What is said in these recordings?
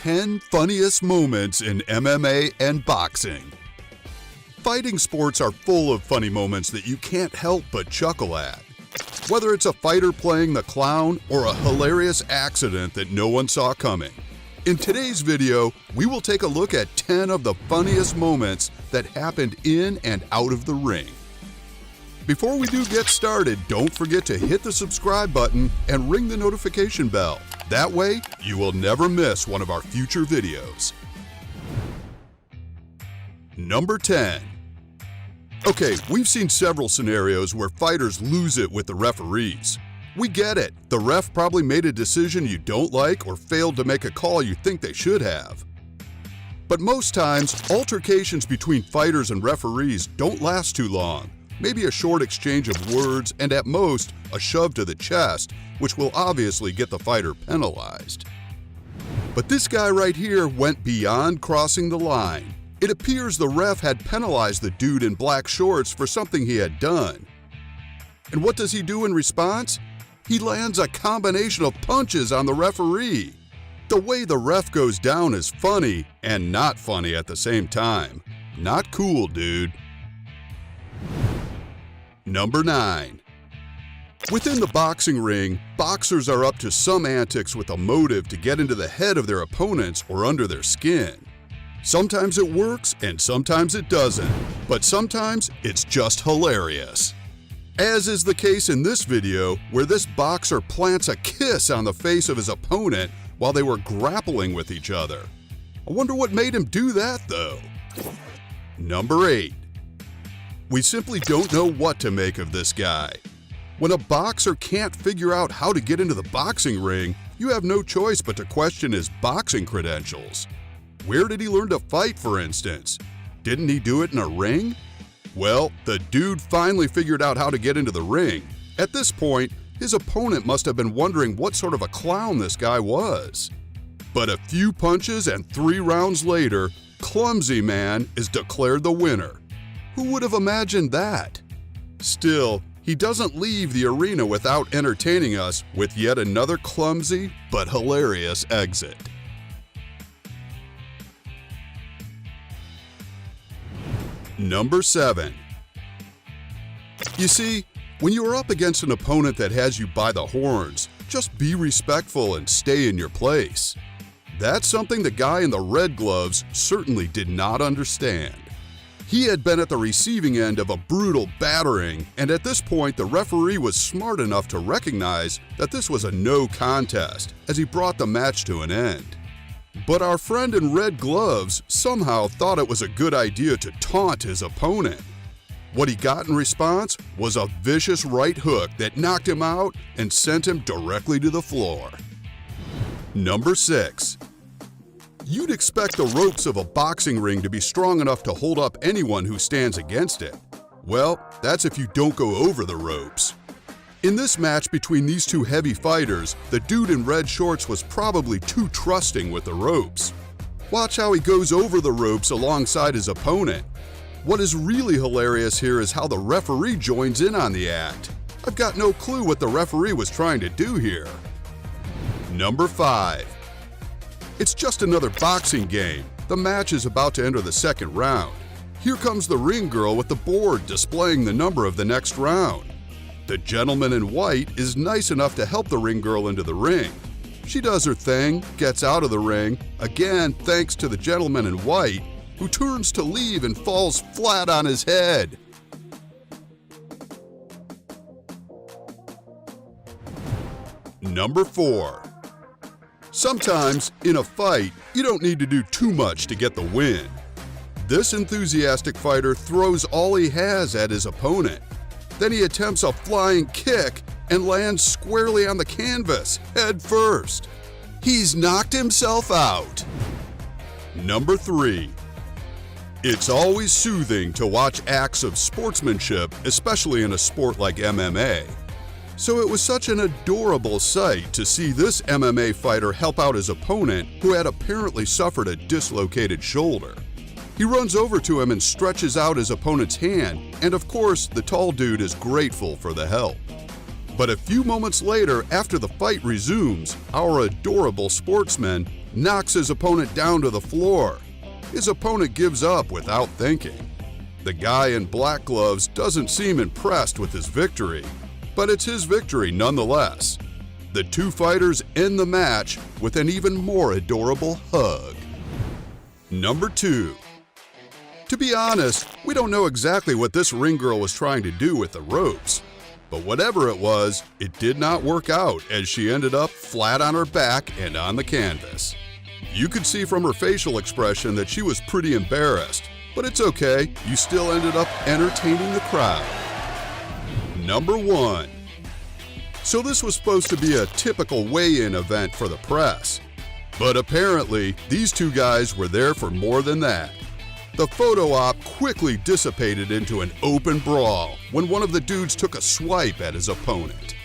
10 funniest moments in MMA and boxing. Fighting sports are full of funny moments that you can't help but chuckle at. Whether it's a fighter playing the clown or a hilarious accident that no one saw coming. In today's video, we will take a look at 10 of the funniest moments that happened in and out of the ring. Before we do get started, don't forget to hit the subscribe button and ring the notification bell. That way, you will never miss one of our future videos. Number 10. Okay, we've seen several scenarios where fighters lose it with the referees. We get it. The ref probably made a decision you don't like or failed to make a call you think they should have. But most times, altercations between fighters and referees don't last too long. Maybe a short exchange of words and at most a shove to the chest, which will obviously get the fighter penalized. But this guy right here went beyond crossing the line. It appears the ref had penalized the dude in black shorts for something he had done. And what does he do in response? He lands a combination of punches on the referee. The way the ref goes down is funny and not funny at the same time. Not cool, dude. Number 9. Within the boxing ring, boxers are up to some antics with a motive to get into the head of their opponents or under their skin. Sometimes it works and sometimes it doesn't, but sometimes it's just hilarious. As is the case in this video, where this boxer plants a kiss on the face of his opponent while they were grappling with each other. I wonder what made him do that, though. Number 8. We simply don't know what to make of this guy. When a boxer can't figure out how to get into the boxing ring, you have no choice but to question his boxing credentials. Where did he learn to fight, for instance? Didn't he do it in a ring? Well, the dude finally figured out how to get into the ring. At this point, his opponent must have been wondering what sort of a clown this guy was. But a few punches and 3 rounds later, Clumsy Man is declared the winner. Who would have imagined that? Still, he doesn't leave the arena without entertaining us with yet another clumsy but hilarious exit. Number 7. You see, when you are up against an opponent that has you by the horns, just be respectful and stay in your place. That's something the guy in the red gloves certainly did not understand. He had been at the receiving end of a brutal battering, and at this point the referee was smart enough to recognize that this was a no contest as he brought the match to an end. But our friend in red gloves somehow thought it was a good idea to taunt his opponent. What he got in response was a vicious right hook that knocked him out and sent him directly to the floor. Number 6. You'd expect the ropes of a boxing ring to be strong enough to hold up anyone who stands against it. Well, that's if you don't go over the ropes. In this match between these two heavy fighters, the dude in red shorts was probably too trusting with the ropes. Watch how he goes over the ropes alongside his opponent. What is really hilarious here is how the referee joins in on the act. I've got no clue what the referee was trying to do here. Number 5. It's just another boxing game. The match is about to enter the second round. Here comes the ring girl with the board displaying the number of the next round. The gentleman in white is nice enough to help the ring girl into the ring. She does her thing, gets out of the ring, again thanks to the gentleman in white, who turns to leave and falls flat on his head. Number 4. Sometimes, in a fight, you don't need to do too much to get the win. This enthusiastic fighter throws all he has at his opponent. Then he attempts a flying kick and lands squarely on the canvas, head first. He's knocked himself out. Number 3. It's always soothing to watch acts of sportsmanship, especially in a sport like MMA. So it was such an adorable sight to see this MMA fighter help out his opponent who had apparently suffered a dislocated shoulder. He runs over to him and stretches out his opponent's hand, and of course, the tall dude is grateful for the help. But a few moments later, after the fight resumes, our adorable sportsman knocks his opponent down to the floor. His opponent gives up without thinking. The guy in black gloves doesn't seem impressed with his victory, but it's his victory nonetheless. The two fighters end the match with an even more adorable hug. Number 2. To be honest, we don't know exactly what this ring girl was trying to do with the ropes. But whatever it was, it did not work out as she ended up flat on her back and on the canvas. You could see from her facial expression that she was pretty embarrassed, but it's okay, you still ended up entertaining the crowd. Number 1. So this was supposed to be a typical weigh-in event for the press. But apparently, these two guys were there for more than that. The photo op quickly dissipated into an open brawl when one of the dudes took a swipe at his opponent.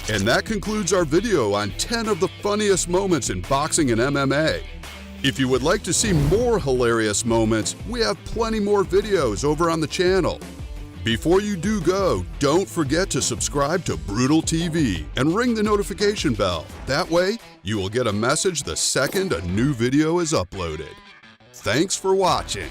And that concludes our video on 10 of the funniest moments in boxing and MMA. If you would like to see more hilarious moments, we have plenty more videos over on the channel. Before you do go, don't forget to subscribe to Brutal TV and ring the notification bell. That way, you will get a message the second a new video is uploaded. Thanks for watching.